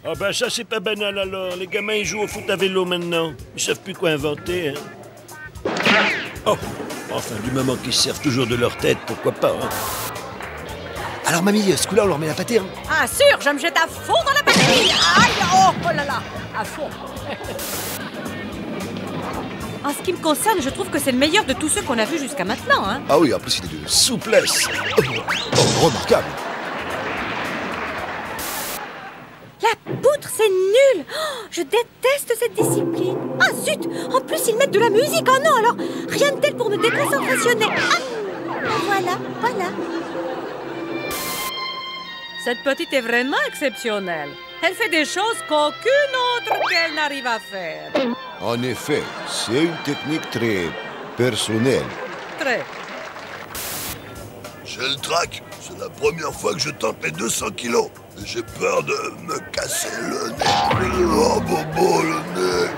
Ah ben ça c'est pas banal alors. Les gamins ils jouent au foot à vélo maintenant. Ils savent plus quoi inventer. Hein. Oh, enfin du moment qu'ils servent toujours de leur tête, pourquoi pas. Hein. Alors mamie, ce coup-là on leur met la pâtée. Hein. Ah sûr, je me jette à fond dans la pâtée. Aïe, oh là là, à fond. En ce qui me concerne, je trouve que c'est le meilleur de tous ceux qu'on a vus jusqu'à maintenant. Hein. Ah oui, en plus il est de souplesse. Oh, remarquable. La poutre, c'est nul. Oh, je déteste cette discipline. Ah zut, en plus ils mettent de la musique. Oh non, alors rien de tel pour me déconcentrationner. Ah, voilà, voilà. Cette petite est vraiment exceptionnelle. Elle fait des choses qu'aucune autre qu'elle n'arrive à faire. En effet, c'est une technique très personnelle. Très. J'ai le trac. C'est la première fois que je tente les 200 kilos. Et j'ai peur de me casser le nez. Oh, bobo, le nez.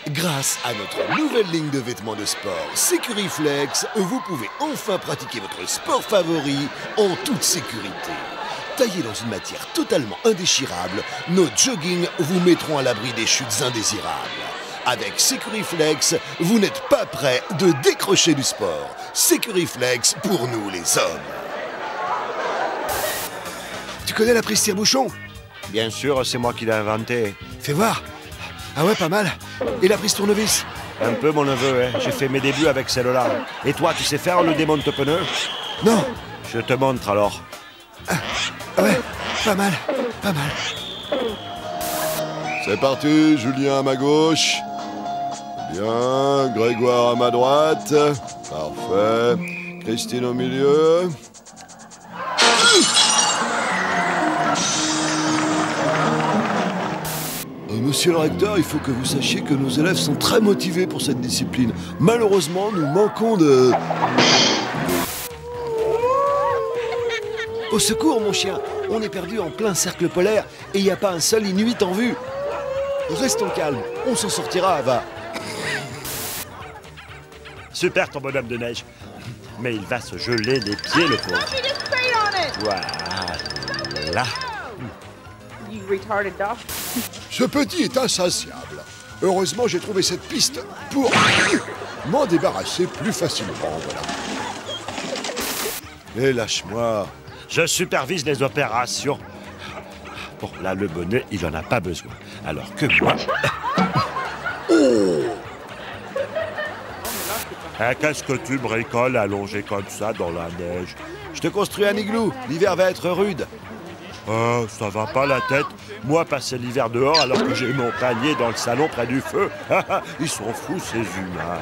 Grâce à notre nouvelle ligne de vêtements de sport Securiflex, vous pouvez enfin pratiquer votre sport favori en toute sécurité. Taillés dans une matière totalement indéchirable, nos joggings vous mettront à l'abri des chutes indésirables. Avec Securiflex, vous n'êtes pas prêt de décrocher du sport. Securiflex pour nous les hommes. Tu connais la prise tire-bouchon? Bien sûr, c'est moi qui l'ai inventé. Fais voir. Ah ouais, pas mal. Et la prise tournevis? Un peu, mon neveu, hein. J'ai fait mes débuts avec celle-là. Et toi, tu sais faire le démonte-pneu? Non. Je te montre alors. Ah ouais, pas mal, pas mal. C'est parti, Julien à ma gauche. Bien, Grégoire à ma droite. Parfait. Christine au milieu. Monsieur le recteur, il faut que vous sachiez que nos élèves sont très motivés pour cette discipline. Malheureusement, nous manquons de... Au secours, mon chien. On est perdu en plein cercle polaire et il n'y a pas un seul Inuit en vue. Restons calmes, on s'en sortira, va. Super ton bonhomme de neige. Mais il va se geler les pieds, le pauvre. Voilà. You retarded dog. Ce petit est insatiable. Heureusement, j'ai trouvé cette piste pour m'en débarrasser plus facilement. Voilà. Et lâche-moi. Je supervise les opérations. Bon, là, le bonnet, il en a pas besoin. Alors que moi... Oh! Qu'est-ce que tu bricoles allongé comme ça dans la neige? Je te construis un igloo. L'hiver va être rude. Oh, ça va pas la tête. Moi, passer l'hiver dehors alors que j'ai mon panier dans le salon près du feu. Ils sont fous, ces humains.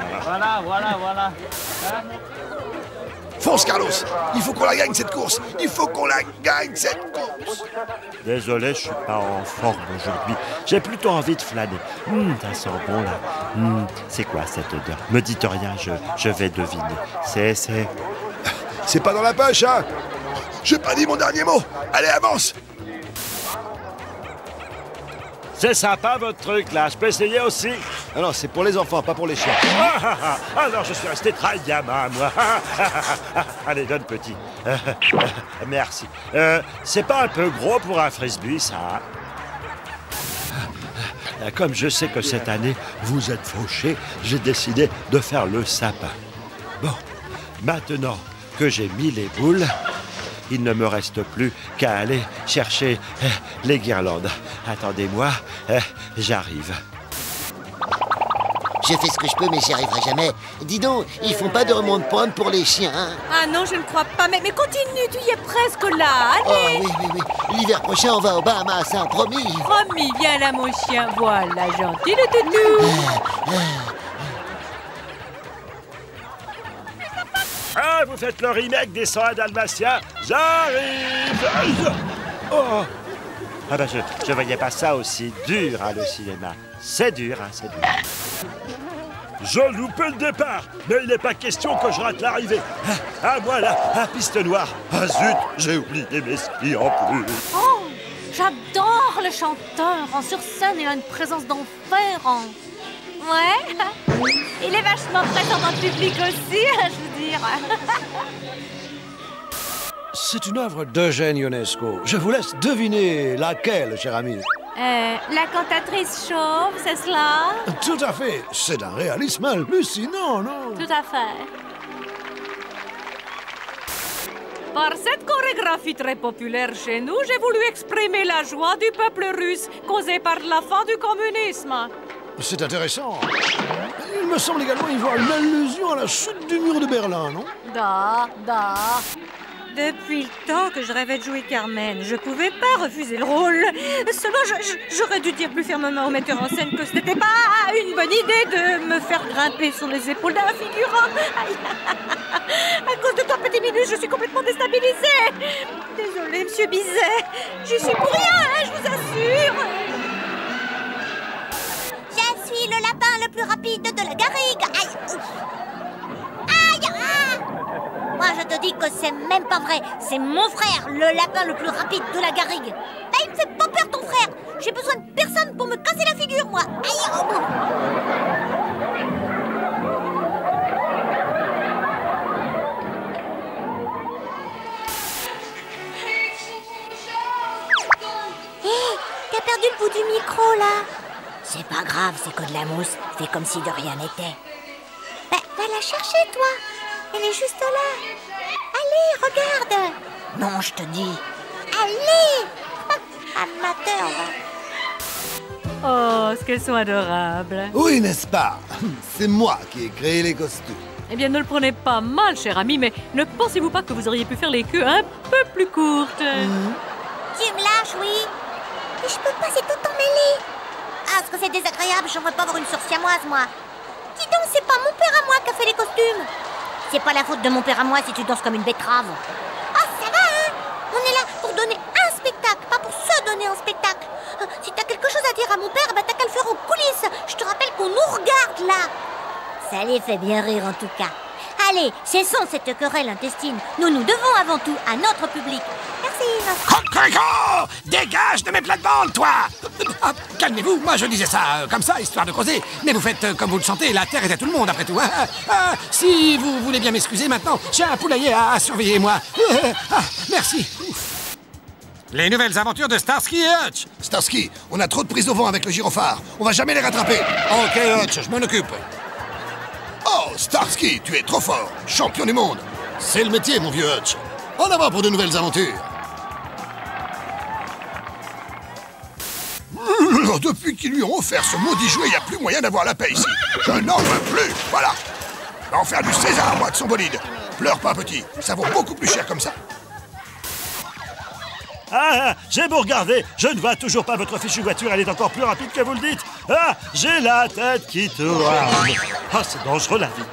Voilà. Fonce, Carlos. Il faut qu'on la gagne, cette course. Il faut qu'on la gagne, cette course. Désolé, je suis pas en forme aujourd'hui. J'ai plutôt envie de flâner. Ça sent bon, là. C'est quoi cette odeur? Me dites rien, je vais deviner. C'est pas dans la poche, hein? J'ai pas dit mon dernier mot. Allez, avance. C'est sympa, votre truc, là. Je peux essayer aussi? Ah non, c'est pour les enfants, pas pour les chiens. Alors, je suis resté très gamin, moi. Allez, donne petit. Merci. C'est pas un peu gros pour un frisbee, ça? Comme je sais que cette année, vous êtes fauchés, j'ai décidé de faire le sapin. Bon, maintenant que j'ai mis les boules, il ne me reste plus qu'à aller chercher les guirlandes. Attendez-moi, j'arrive. Je fais ce que je peux, mais j'y arriverai jamais. Dis donc, ils font pas de remonte-pente pour les chiens, hein? Ah non, je ne crois pas. Mais continue, tu y es presque là. Allez. Oh oui. L'hiver prochain, on va au Bahamas, hein, promis. Promis, viens là, mon chien. Voilà, gentil le toutou. Ah, vous faites le remake des 101 Dalmatiens? J'arrive! Oh! Ah ben, je voyais pas ça aussi dur, hein, le cinéma. C'est dur, hein, c'est dur. Je loupais le départ, mais il n'est pas question que je rate l'arrivée. Ah, voilà, piste noire. Ah zut, j'ai oublié mes skis en plus. Oh, j'adore le chanteur. Sur scène, il a une présence d'enfer. Ouais. Il est vachement présent dans le public aussi, je veux dire. C'est une œuvre d'Eugène Ionesco. Je vous laisse deviner laquelle, cher ami. La cantatrice chauve, c'est cela? Tout à fait. C'est d'un réalisme hallucinant, non? Tout à fait. Par cette chorégraphie très populaire chez nous, j'ai voulu exprimer la joie du peuple russe causée par la fin du communisme. C'est intéressant. Il me semble également y voir une allusion à la chute du mur de Berlin, non? Da. Depuis le temps que je rêvais de jouer Carmen, je pouvais pas refuser le rôle. Seulement, j'aurais dû dire plus fermement au metteur en scène que ce n'était pas une bonne idée de me faire grimper sur les épaules d'un figurant. Aïe. À cause de toi, petit minus, je suis complètement déstabilisée. Désolée, monsieur Bizet. J'y suis pour rien, hein, je vous assure. Je suis le lapin le plus rapide de la garrigue. Aïe. Aïe. Moi, je te dis que c'est même pas vrai. C'est mon frère, le lapin le plus rapide de la garrigue. Là, il me fait pas peur, ton frère. J'ai besoin de personne pour me casser la figure, moi. Aïe. T'as perdu le bout du micro, là. C'est pas grave, c'est que de la mousse. Fais comme si de rien n'était. Bah, va la chercher, toi. Elle est juste là. Allez, regarde. Non, je te dis. Allez. Amateur, va. Oh, ce qu'elles sont adorables. Oui, n'est-ce pas? C'est moi qui ai créé les costumes. Eh bien, ne le prenez pas mal, cher ami, mais ne pensez-vous pas que vous auriez pu faire les queues un peu plus courtes? Tu me lâches, oui. Mais je peux pas, c'est tout emmêlé. Ah, est-ce que c'est désagréable? J'aimerais pas avoir une source siamoise, moi. Dis donc, c'est pas mon père à moi qui a fait les costumes. C'est pas la faute de mon père à moi si tu danses comme une betterave. Ah, ça va, hein? On est là pour donner un spectacle, pas pour se donner un spectacle. Si t'as quelque chose à dire à mon père, bah t'as qu'à le faire aux coulisses. Je te rappelle qu'on nous regarde, là. Ça les fait bien rire, en tout cas. Allez, cessons cette querelle intestine. Nous devons avant tout à notre public. Merci. Dégage de mes plates-bandes, toi! Ah, calmez-vous, moi je disais ça comme ça, histoire de causer. Mais vous faites comme vous le sentez, la terre est à tout le monde, après tout. Si vous voulez bien m'excuser maintenant, j'ai un poulailler à surveiller, moi. Merci. Les nouvelles aventures de Starsky et Hutch. Starsky, on a trop de prises au vent avec le gyrophare. On va jamais les rattraper. Ok, Hutch, je m'en occupe. Oh, Starsky, tu es trop fort. Champion du monde. C'est le métier, mon vieux Hutch. En avant pour de nouvelles aventures. Depuis qu'ils lui ont offert ce maudit jouet, il n'y a plus moyen d'avoir la paix ici. Je n'en veux plus. Voilà. Va en faire du César, moi, de son bolide. Pleure pas, petit. Ça vaut beaucoup plus cher comme ça. Ah, j'ai beau regarder, je ne vois toujours pas votre fichue voiture, elle est encore plus rapide que vous le dites. Ah, j'ai la tête qui tourne. Ah, c'est dangereux, la vie.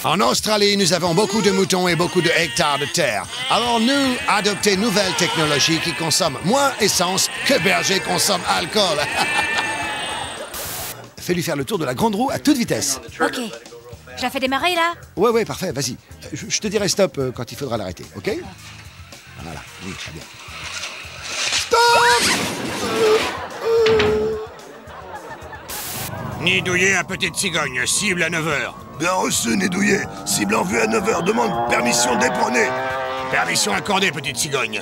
En Australie, nous avons beaucoup de moutons et beaucoup de hectares de terre. Alors nous, adopter une nouvelle technologie qui consomme moins essence que berger consomme alcool. Fais-lui faire le tour de la grande roue à toute vitesse. Ok. Je la fais démarrer, là? Ouais, parfait, vas-y. Je te dirai stop quand il faudra l'arrêter, ok? Voilà, oui, très bien. Stop! Nidouiller à petite cigogne, cible à 9h. Bien reçu, Nidouillé. Cible en vue à 9h, demande permission d'éperonner. Permission accordée, petite cigogne.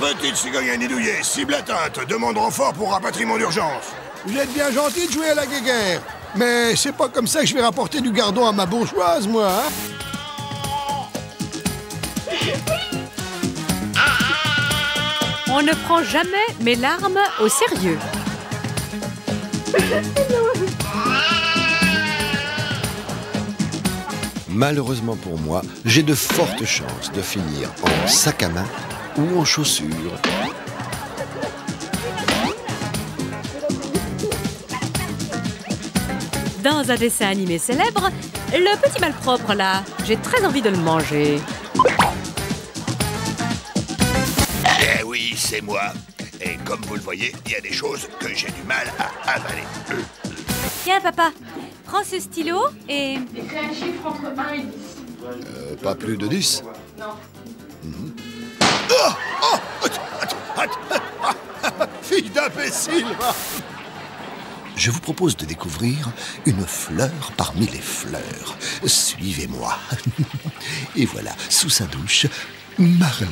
Petite cigogne à Nidouillé, cible atteinte, demande renfort pour rapatriement d'urgence. Vous êtes bien gentil de jouer à la guéguerre. Mais c'est pas comme ça que je vais rapporter du gardon à ma bourgeoise, moi, hein? On ne prend jamais mes larmes au sérieux. Malheureusement pour moi, j'ai de fortes chances de finir en sac à main ou en chaussures. Dans un dessin animé célèbre, le petit malpropre là, j'ai très envie de le manger. Eh oui, c'est moi. Et comme vous le voyez, il y a des choses que j'ai du mal à avaler. Tiens, papa, prends ce stylo et... Écris un chiffre entre 1 et 10. Pas plus de 10. Fille d'imbécile! je vous propose de découvrir une fleur parmi les fleurs. Suivez-moi. Et voilà, sous sa douche, Marlène.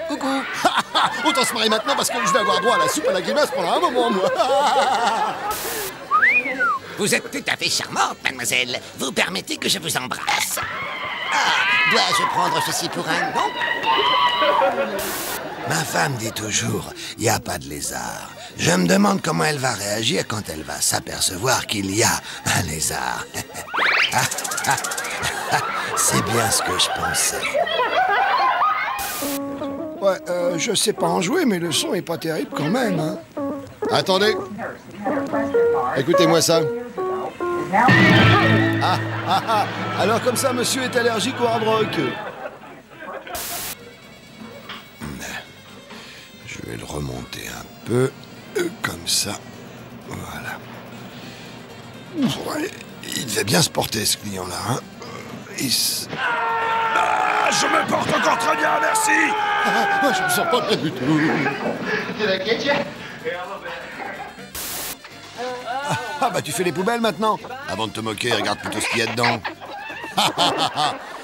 Coucou. Autant se marier maintenant parce que je vais avoir droit à la soupe à la grimace pendant un moment, moi. Vous êtes tout à fait charmante, mademoiselle. Vous permettez que je vous embrasse? Ah, dois-je prendre ceci pour un non? Ma femme dit toujours, il n'y a pas de lézard. Je me demande comment elle va réagir quand elle va s'apercevoir qu'il y a un lézard. C'est bien ce que je pensais. Ouais, je sais pas en jouer, mais le son est pas terrible quand même, hein. Attendez. Écoutez-moi ça. Alors comme ça, monsieur est allergique au hard rock. Je vais le remonter un peu, comme ça. Voilà. Ouais, il devait bien se porter, ce client-là, hein. Je me porte encore très bien, merci. Je me sens pas bien du tout. Bah tu fais les poubelles maintenant. Avant de te moquer, regarde plutôt ce qu'il y a dedans.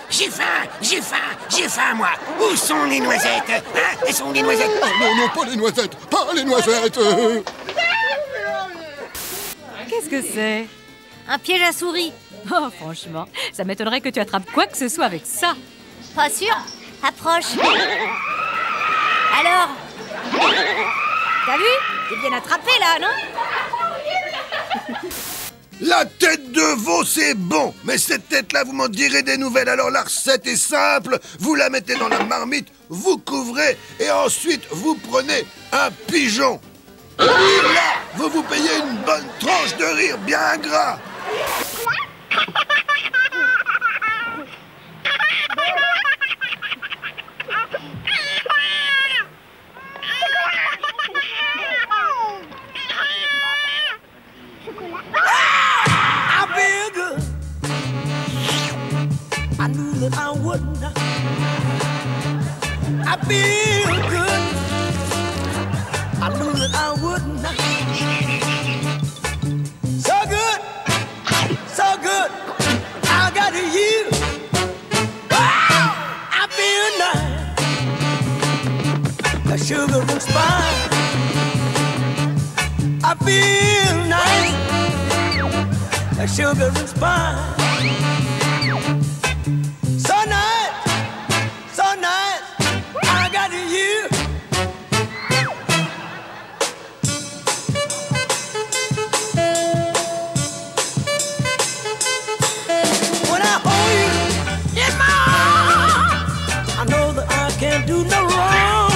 J'ai faim, moi. Où sont les noisettes? Hein? Où sont les noisettes? Non, pas les noisettes. Pas les noisettes. Qu'est-ce que c'est? Un piège à souris. Oh, franchement, ça m'étonnerait que tu attrapes quoi que ce soit avec ça. Pas sûr? Approche. Alors? T'as vu? T'es bien attrapé là, non? La tête de veau, c'est bon. Mais cette tête-là, vous m'en direz des nouvelles. Alors la recette est simple. Vous la mettez dans la marmite, vous couvrez, et ensuite vous prenez un pigeon. Et là, vous vous payez une bonne tranche de rire bien gras. I knew that I wouldn't. I feel good. I knew that I wouldn't. So good, so good. I got you. Wow, I feel nice. The sugar and spice. I feel nice. The sugar and spice. Do no wrong,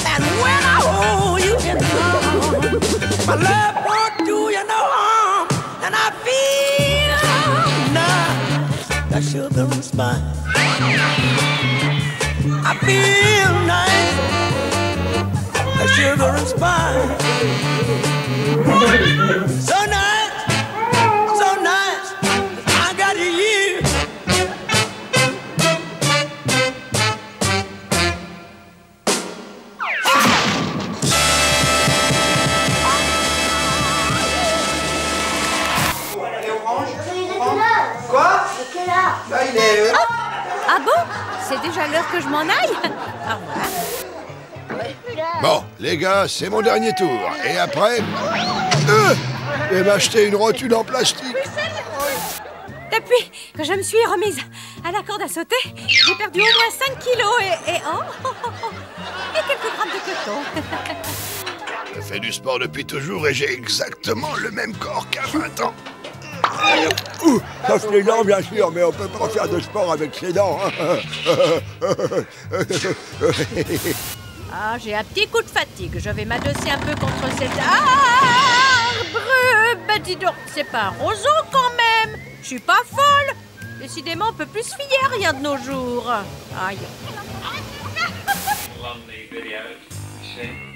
and when I hold you in my arms, my love won't do you no harm, and I feel nice, the sugar and spice. I feel nice, the sugar and spice. So nice, I got you. Ah bon? C'est déjà l'heure que je m'en aille? Au revoir. Bon, les gars, c'est mon dernier tour. Et après... je vais m'acheter une rotule en plastique. Depuis que je me suis remise à la corde à sauter, j'ai perdu au moins 5 kilos et quelques grammes de coton. Je fais du sport depuis toujours et j'ai exactement le même corps qu'à 20 ans. Sauf les dents, bien sûr, mais on peut pas faire de sport avec ses dents. Ah, j'ai un petit coup de fatigue. Je vais m'adosser un peu contre cet arbre. Bah dis donc, c'est pas un roseau quand même. Je suis pas folle. Décidément, on peut plus se fier à rien de nos jours. Aïe.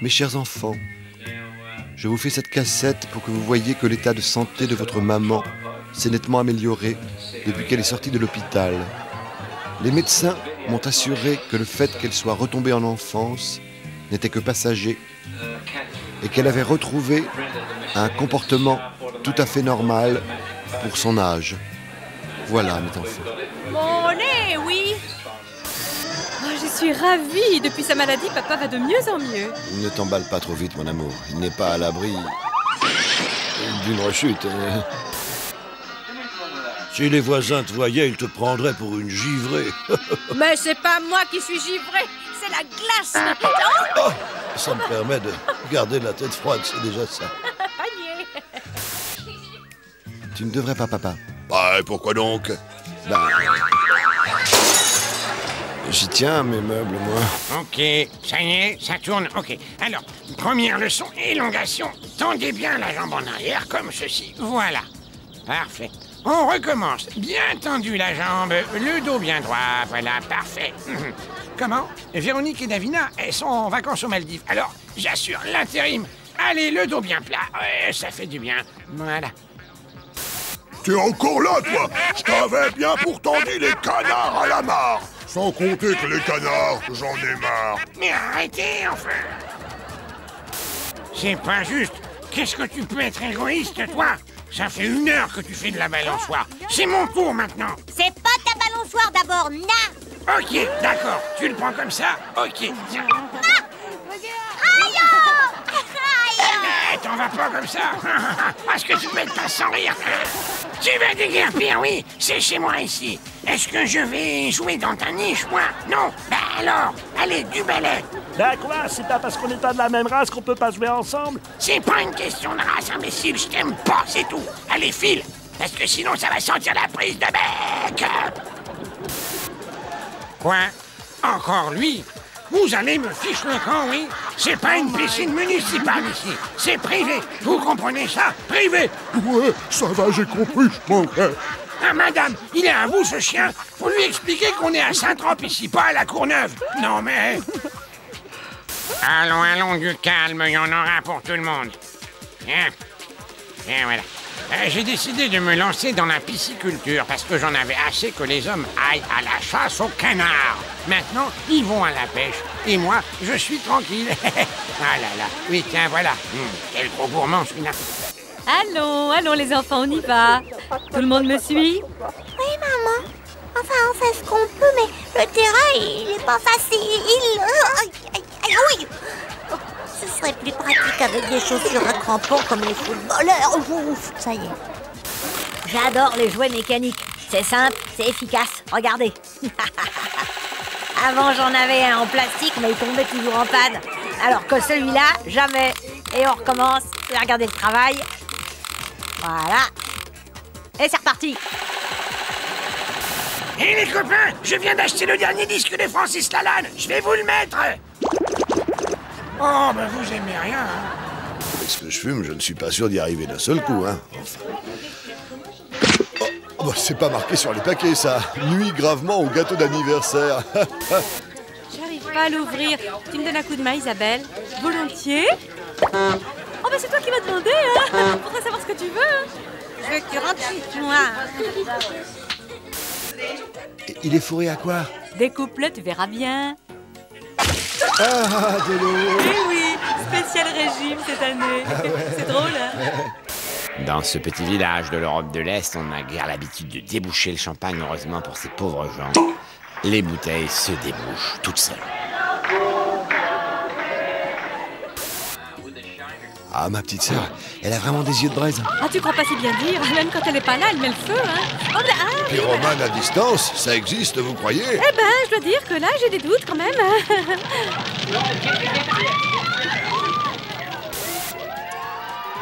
Mes chers enfants, je vous fais cette cassette pour que vous voyiez que l'état de santé de votre maman s'est nettement amélioré depuis qu'elle est sortie de l'hôpital. Les médecins m'ont assuré que le fait qu'elle soit retombée en enfance n'était que passager et qu'elle avait retrouvé un comportement tout à fait normal pour son âge. Voilà, mes enfants. Mon nez, oui. Oh, je suis ravie. Depuis sa maladie, papa va de mieux en mieux. Ne t'emballe pas trop vite, mon amour. Il n'est pas à l'abri d'une rechute. Si les voisins te voyaient, ils te prendraient pour une givrée. Mais c'est pas moi qui suis givrée, c'est la glace. Oh, ça me permet de garder la tête froide, c'est déjà ça. Panier. Tu ne devrais pas, papa. Bah, pourquoi donc? Bah... J'y tiens, mes meubles, moi. Ok, ça y est, ça tourne. Ok, alors, première leçon, élongation. Tendez bien la jambe en arrière, comme ceci. Voilà. Parfait. On recommence. Bien tendu la jambe, le dos bien droit. Voilà, parfait. Comment? Véronique et Davina, elles sont en vacances aux Maldives. Alors, j'assure l'intérim. Allez, le dos bien plat. Ouais, ça fait du bien. Voilà. T'es encore là, toi? Je t'avais bien pourtant dit les canards à la mare. Sans compter que les canards, j'en ai marre. Mais arrêtez, enfin. C'est pas juste. Qu'est-ce que tu peux être égoïste, toi? Ça fait 1 heure que tu fais de la balançoire. C'est mon tour maintenant. C'est pas ta balançoire d'abord, na. Ok, d'accord. Tu le prends comme ça? Ok. Tiens. Aïe! T'en vas pas comme ça. Parce que tu peux être pas sans rire. Tu vas déguerpir, oui. C'est chez moi ici. Est-ce que je vais jouer dans ta niche, moi? Non. Bah alors, allez, du balai. Ben quoi? C'est pas parce qu'on est pas de la même race qu'on peut pas jouer ensemble? C'est pas une question de race, imbécile. Je t'aime pas, c'est tout. Allez, file. Parce que sinon, ça va sentir la prise de bec. Quoi? Encore lui? Vous allez me ficher le camp, oui? C'est pas une piscine municipale ici. C'est privé. Vous comprenez ça? Privé. Ouais, ça va, j'ai compris, je m'en vais. Ah, madame, il est à vous, ce chien. Faut lui expliquer qu'on est à Saint-Trope ici, pas à la Courneuve. Non, mais... Allons, allons, du calme, il y en aura pour tout le monde. Hein? Et voilà. J'ai décidé de me lancer dans la pisciculture parce que j'en avais assez que les hommes aillent à la chasse aux canards. Maintenant, ils vont à la pêche. Et moi, je suis tranquille. Ah là là. Oui, tiens, voilà. Quel gros gourmand, celui-là. Allons, allons les enfants, on y va. Tout le monde me suit? Oui, maman. Enfin, on fait ce qu'on peut, mais le terrain, il est pas facile. Oui. Ce serait plus pratique avec des chaussures à crampons comme les footballeurs. Ouf, ça y est. J'adore les jouets mécaniques. C'est simple, c'est efficace. Regardez. Avant, j'en avais un en plastique, mais il tombait toujours en panne. Alors que celui-là, jamais. Et on recommence. Et regardez le travail. Voilà. Et c'est reparti. Hé les copains, je viens d'acheter le dernier disque de Francis Lalanne. Je vais vous le mettre. Oh, ben vous aimez rien, hein. Avec ce que je fume, je ne suis pas sûr d'y arriver d'un seul coup, hein. Enfin. Oh, bah, c'est pas marqué sur les paquets, ça. Nuit gravement au gâteau d'anniversaire. J'arrive pas à l'ouvrir. Tu me donnes un coup de main, Isabelle? Volontiers. Oh, bah c'est toi qui m'as demandé, hein. Faudrait savoir ce que tu veux. Je veux que tu rentres chez moi. Et il est fourré à quoi? Découpe-le, tu verras bien. Ah, de l'eau. Eh oui, spécial régime cette année. Ah ouais. C'est drôle, hein? Dans ce petit village de l'Europe de l'Est, on n'a guère l'habitude de déboucher le champagne, heureusement pour ces pauvres gens. Les bouteilles se débouchent toutes seules. Ah, ma petite sœur, elle a vraiment des yeux de braise. Ah, tu crois pas si bien dire? Même quand elle est pas là, elle met le feu, hein. Oh, mais, ah, Pyromane à distance, ça existe, vous croyez? Eh ben, je dois dire que là, j'ai des doutes quand même.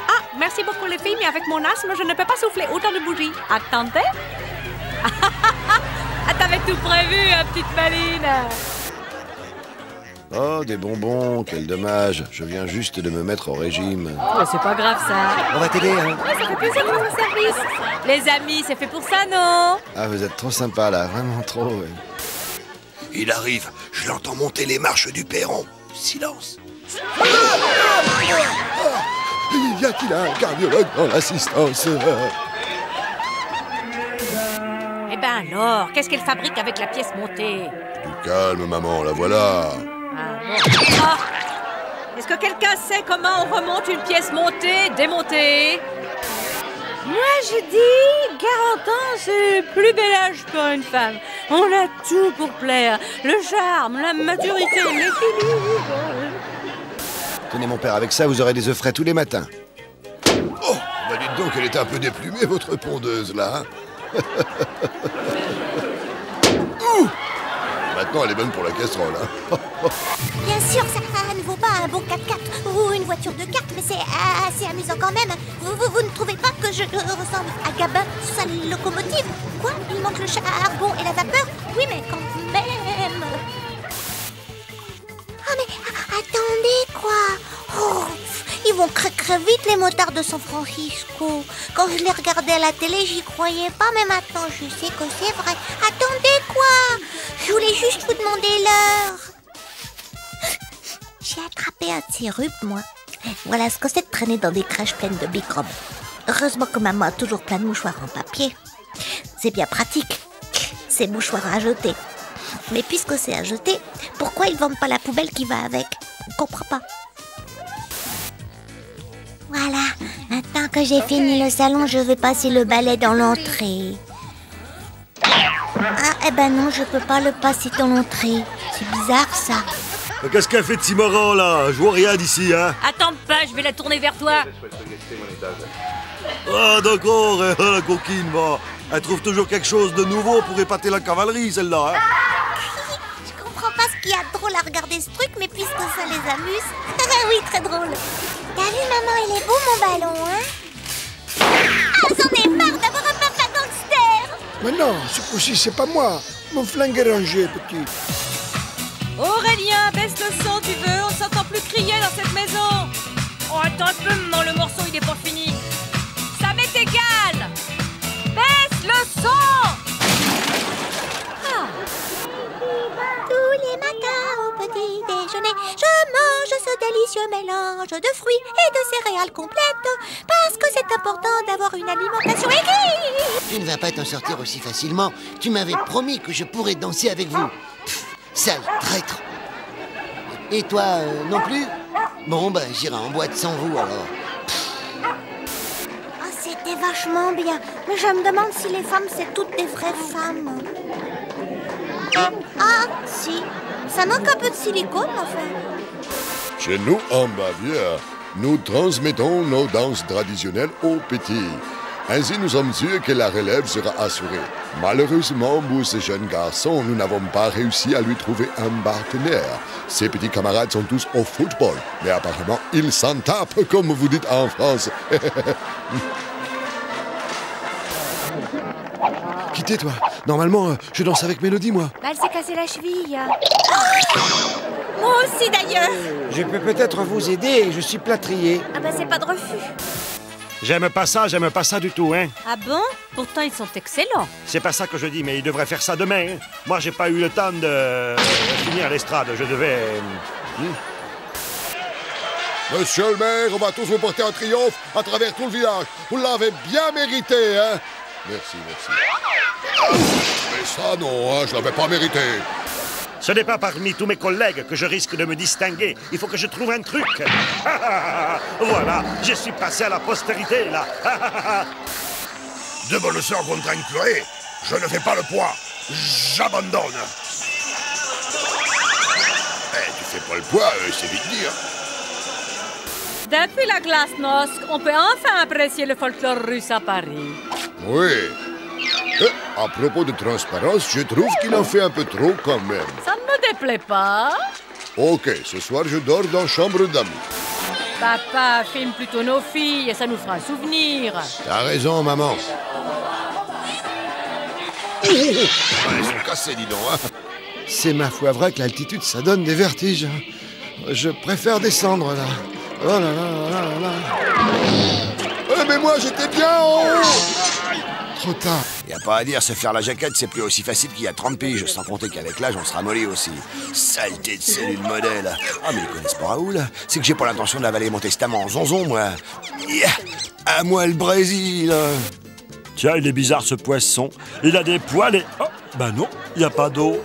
Ah, merci beaucoup les filles, mais avec mon asthme, je ne peux pas souffler autant de bougies. Attendez. Ah, t'avais tout prévu, petite maline. Oh, des bonbons, quel dommage. Je viens juste de me mettre au régime. Oh, c'est pas grave, ça. On va t'aider, hein? Ouais, ça fait plaisir de rendre service. Les amis, c'est fait pour ça, non? Ah, vous êtes trop sympa, là. Vraiment trop, ouais. Il arrive, je l'entends monter les marches du perron. Silence. Y a-t-il un cardiologue dans l'assistance? Eh ben alors, qu'est-ce qu'elle fabrique avec la pièce montée? Du calme, maman, la voilà. Ah, bon. Oh. Est-ce que quelqu'un sait comment on remonte une pièce montée, démontée? Moi, je dis, 40 ans, c'est le plus bel âge pour une femme. On a tout pour plaire. Le charme, la maturité, l'équilibre. Tenez mon père, avec ça, vous aurez des œufs frais tous les matins. Oh, bah dites donc, elle était un peu déplumée, votre pondeuse, là. Ouh, maintenant, elle est bonne pour la casserole, hein. Bien sûr, ça ne vaut pas un bon 4x4 ou une voiture de carte, mais c'est assez amusant quand même. Vous ne trouvez pas que je ressemble à Gabin, sa locomotive? Quoi? Il manque le charbon et la vapeur? Oui, mais quand même... Ah, mais attendez, quoi. Oh, ils vont très vite, les motards de San Francisco. Quand je les regardais à la télé, j'y croyais pas, mais maintenant, je sais que c'est vrai. Attendez, quoi. Je voulais juste vous demander l'heure. J'ai attrapé un de ces rubes, moi. Voilà ce que c'est de traîner dans des crèches pleines de microbes. Heureusement que maman a toujours plein de mouchoirs en papier. C'est bien pratique, ces mouchoirs à jeter. Mais puisque c'est à jeter, pourquoi ils vendent pas la poubelle qui va avec? Je comprends pas. Voilà, maintenant que j'ai fini le salon, je vais passer le balai dans l'entrée. Ah, eh ben non, je peux pas le passer dans l'entrée. C'est bizarre, ça. Qu'est-ce qu'elle fait de si marrant, là? Je vois rien d'ici, hein. Attends pas, je vais la tourner vers toi. Ah, d'accord, la coquine, va. Elle trouve toujours quelque chose de nouveau pour épater la cavalerie, celle-là, hein. Je comprends pas ce qu'il y a de drôle à regarder ce truc, mais puisque ça les amuse... oui, très drôle. T'as vu, maman, il est beau, mon ballon, hein? Ah, j'en ai marre d'avoir un papa gangster. Mais non, ce coup-ci, c'est pas moi. Mon flingue est rangé, petit. Aurélien, baisse le son, tu veux? On s'entend plus crier dans cette maison. Oh, attends un peu, non, le morceau, il est pas fini. Ça m'est égal. Baisse le son. Ah. Tous les matins au petit déjeuner, je mange ce délicieux mélange de fruits et de céréales complètes, parce que c'est important d'avoir une alimentation équilibrée. Tu ne vas pas t'en sortir aussi facilement. Tu m'avais promis que je pourrais danser avec vous. Pff, sale traître. Et toi, non plus? Bon, ben, j'irai en boîte sans vous, alors. Ah, c'était vachement bien. Mais je me demande si les femmes, c'est toutes des vraies femmes. Ah, si. Ça manque un peu de silicone, enfin. Chez nous, en Bavière, nous transmettons nos danses traditionnelles aux petits. Ainsi, nous sommes sûrs que la relève sera assurée. Malheureusement, pour ce jeune garçon, nous n'avons pas réussi à lui trouver un partenaire. Ses petits camarades sont tous au football, mais apparemment, ils s'en tapent, comme vous dites en France. Quittez, toi. Normalement, je danse avec Mélodie, moi. Bah, elle s'est cassée la cheville. Moi aussi, d'ailleurs. Je peux peut-être vous aider, je suis plâtrier. Ah bah, c'est pas de refus. J'aime pas ça du tout, hein. Ah bon? Pourtant, ils sont excellents. C'est pas ça que je dis, mais il devrait faire ça demain. Hein. Moi, j'ai pas eu le temps de finir l'estrade. Je devais... Monsieur le maire, on va tous vous porter en triomphe à travers tout le village. Vous l'avez bien mérité, hein? Merci, merci. Mais ça, non, hein, je l'avais pas mérité. Ce n'est pas parmi tous mes collègues que je risque de me distinguer. Il faut que je trouve un truc. Voilà, je suis passé à la postérité, là. De bonne sœur contre un curé, je ne fais pas le poids. J'abandonne. Eh, tu fais pas le poids, c'est vite dire. Depuis la glasnost, on peut enfin apprécier le folklore russe à Paris. Oui. À propos de transparence, je trouve qu'il en fait un peu trop quand même. Ça ne me déplaît pas. Ok, ce soir je dors dans chambre d'amis. Papa, filme plutôt nos filles, ça nous fera un souvenir. T'as raison, maman. Ils sont cassés, dis donc. Hein. C'est ma foi vraie que l'altitude, ça donne des vertiges. Je préfère descendre, là. Oh là là là là là. Mais moi, j'étais bien en haut. Trop tard. Y a pas à dire, se faire la jaquette, c'est plus aussi facile qu'il y a 30 piges, sans compter qu'avec l'âge, on sera molli aussi. Saleté de cellule modèle. Ah, mais ils connaissent pas Raoul. C'est que j'ai pas l'intention d'avaler mon testament en zonzon, moi. Yeah. À moi le Brésil. Tiens, il est bizarre, ce poisson. Il a des poils et... Oh, ben non, il n'y a pas d'eau.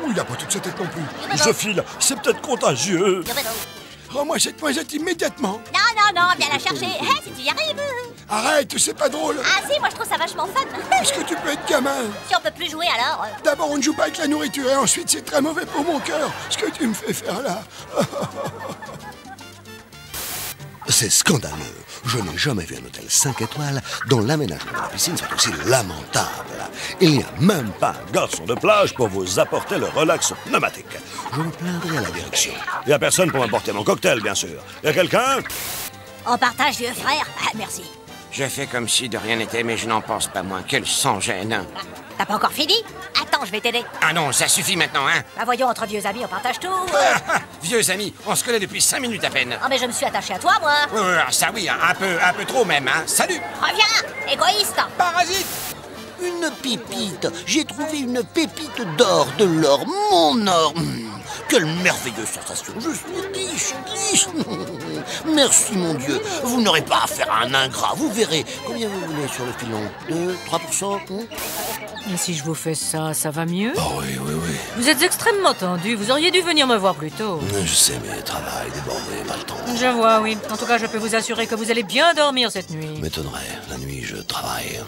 il n'a pas toute sa tête non plus. Je file, c'est peut-être contagieux. Rends-moi cette noisette immédiatement. Non, viens la chercher. Hé, si tu y arrives. Arrête, c'est pas drôle. Ah si, moi je trouve ça vachement fun. Est-ce que tu peux être gamin? Si on peut plus jouer alors. D'abord, on ne joue pas avec la nourriture et ensuite, c'est très mauvais pour mon cœur. Ce que tu me fais faire là. C'est scandaleux. Je n'ai jamais vu un hôtel 5 étoiles dont l'aménagement de la piscine soit aussi lamentable. Il n'y a même pas un garçon de plage pour vous apporter le relax pneumatique. Je me plaindrai à la direction. Il n'y a personne pour m'apporter mon cocktail, bien sûr. Y a quelqu'un? On partage, vieux frère. Ah, merci. Je fais comme si de rien n'était, mais je n'en pense pas moins. Quel sans-gêne. T'as pas encore fini? Attends, je vais t'aider. Ah non, ça suffit maintenant, hein? Bah voyons, entre vieux amis, on partage tout. Vieux amis, on se connaît depuis 5 minutes à peine. Ah mais je me suis attaché à toi, moi. Ça oui, un peu trop même, hein? Salut! Reviens, égoïste. Parasite! Une pépite. J'ai trouvé une pépite d'or, de l'or, mon or. Quelle merveilleuse sensation. Je suis riche. Merci, mon Dieu. Vous n'aurez pas affaire à un ingrat. Vous verrez. Combien vous voulez sur le filon? 2, 3%? Et si je vous fais ça, ça va mieux? Oh oui. Vous êtes extrêmement tendu. Vous auriez dû venir me voir plus tôt. Je sais, mais travail, débordé, pas le temps. Je vois, oui. En tout cas, je peux vous assurer que vous allez bien dormir cette nuit. M'étonnerait. La nuit, je travaille.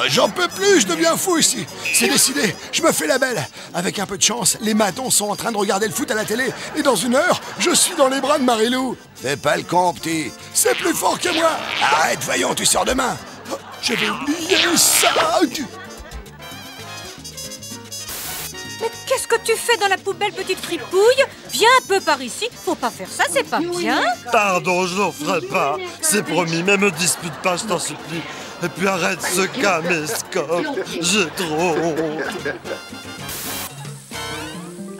J'en peux plus, je deviens fou ici. C'est décidé, je me fais la belle. Avec un peu de chance, les matons sont en train de regarder le foot à la télé. Et dans 1 heure, je suis dans les bras de Marilou. Fais pas le con, petit. C'est plus fort que moi. Arrête, voyons, tu sors demain. Oh, j'avais oublié ça. Mais qu'est-ce que tu fais dans la poubelle, petite fripouille? Viens un peu par ici. Faut pas faire ça, c'est pas bien. Pardon, je n'en ferai pas. C'est promis, mais me dispute pas, je t'en supplie. Et puis arrête ce caméscope. J'ai trop honte.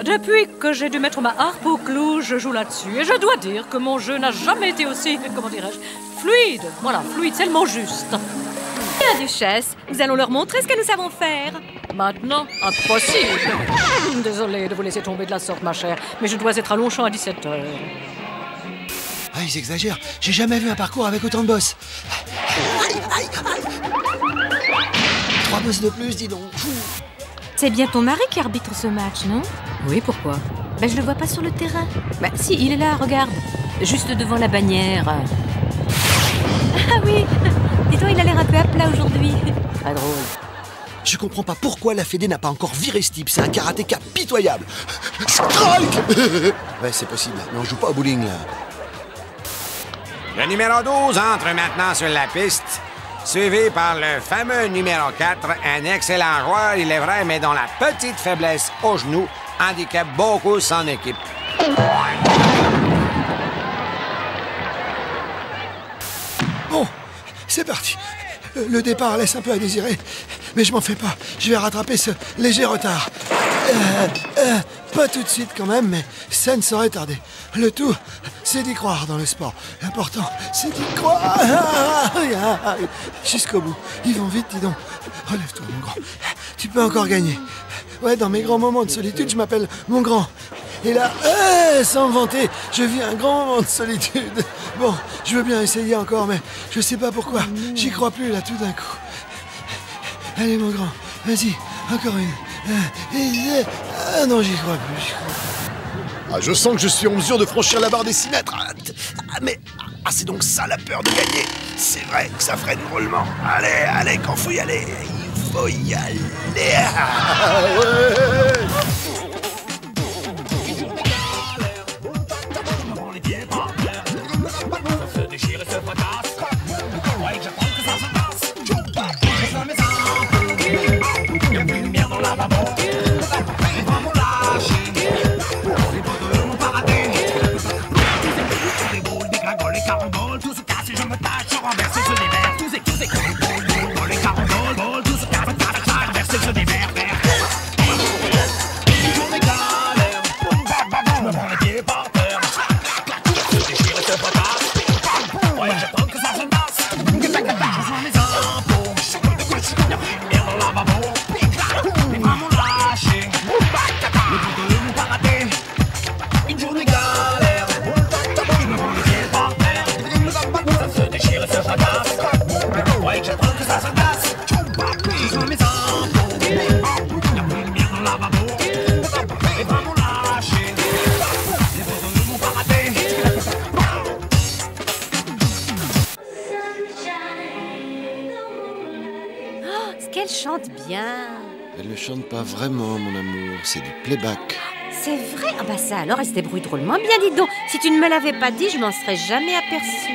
Depuis que j'ai dû mettre ma harpe au clou, je joue là-dessus. Et je dois dire que mon jeu n'a jamais été aussi, comment dirais-je, fluide. Voilà, fluide, c'est le mot juste. Bien, Duchesse, nous allons leur montrer ce que nous savons faire. Maintenant, impossible. Désolée de vous laisser tomber de la sorte, ma chère, mais je dois être à Longchamp à 17h. Ah, ils exagèrent. J'ai jamais vu un parcours avec autant de boss. 3 boss de plus, dis donc. C'est bien ton mari qui arbitre ce match, non? Oui, pourquoi? Ben, je le vois pas sur le terrain. Ben, si, il est là, regarde. Juste devant la bannière. Ah oui. Dis-toi, il a l'air un peu à plat aujourd'hui. Très drôle. Je comprends pas pourquoi la Fédé n'a pas encore viré ce type. C'est un karatéka pitoyable. Strike. Ouais, c'est possible, mais on joue pas au bowling, là. Le numéro 12 entre maintenant sur la piste, suivi par le fameux numéro 4, un excellent joueur, il est vrai, mais dont la petite faiblesse au genou handicape beaucoup son équipe. Bon, c'est parti. Le départ laisse un peu à désirer, mais je m'en fais pas. Je vais rattraper ce léger retard. Pas tout de suite quand même, mais ça ne saurait tarder. Le tout, c'est d'y croire dans le sport. L'important, c'est d'y croire. Jusqu'au bout. Ils vont vite, dis donc. Relève-toi, mon grand. Tu peux encore gagner. Ouais, dans mes grands moments de solitude, je m'appelle mon grand. Et là, sans me vanter, je vis un grand moment de solitude. Bon, je veux bien essayer encore, mais je sais pas pourquoi. J'y crois plus, là, tout d'un coup. Allez, mon grand, vas-y, encore une. Ah non, j'y crois plus, Ah, je sens que je suis en mesure de franchir la barre des 6 mètres. Mais c'est donc ça la peur de gagner. C'est vrai que ça freine drôlement. Allez, quand faut y aller, il faut y aller. Ah, ouais. Qu'elle chante bien. Elle ne chante pas vraiment, mon amour, c'est du playback. C'est vrai? Ah bah ça alors, elle se débrouille drôlement bien, dis donc. Si tu ne me l'avais pas dit, je m'en serais jamais aperçue.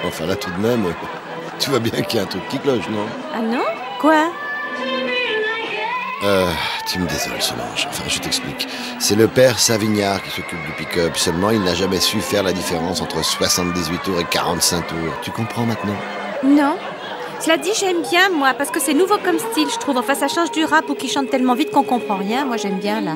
Enfin là, tout de même, tu vois bien qu'il y a un truc qui cloche, non? Ah non? Quoi? Tu me désoles, Solange. Enfin, je t'explique. C'est le père Savignard qui s'occupe du pick-up. Seulement, il n'a jamais su faire la différence entre 78 tours et 45 tours. Tu comprends maintenant? Non. Cela dit, j'aime bien, moi, parce que c'est nouveau comme style, je trouve. Enfin, ça change du rap où qui chante tellement vite qu'on comprend rien. Moi, j'aime bien, là.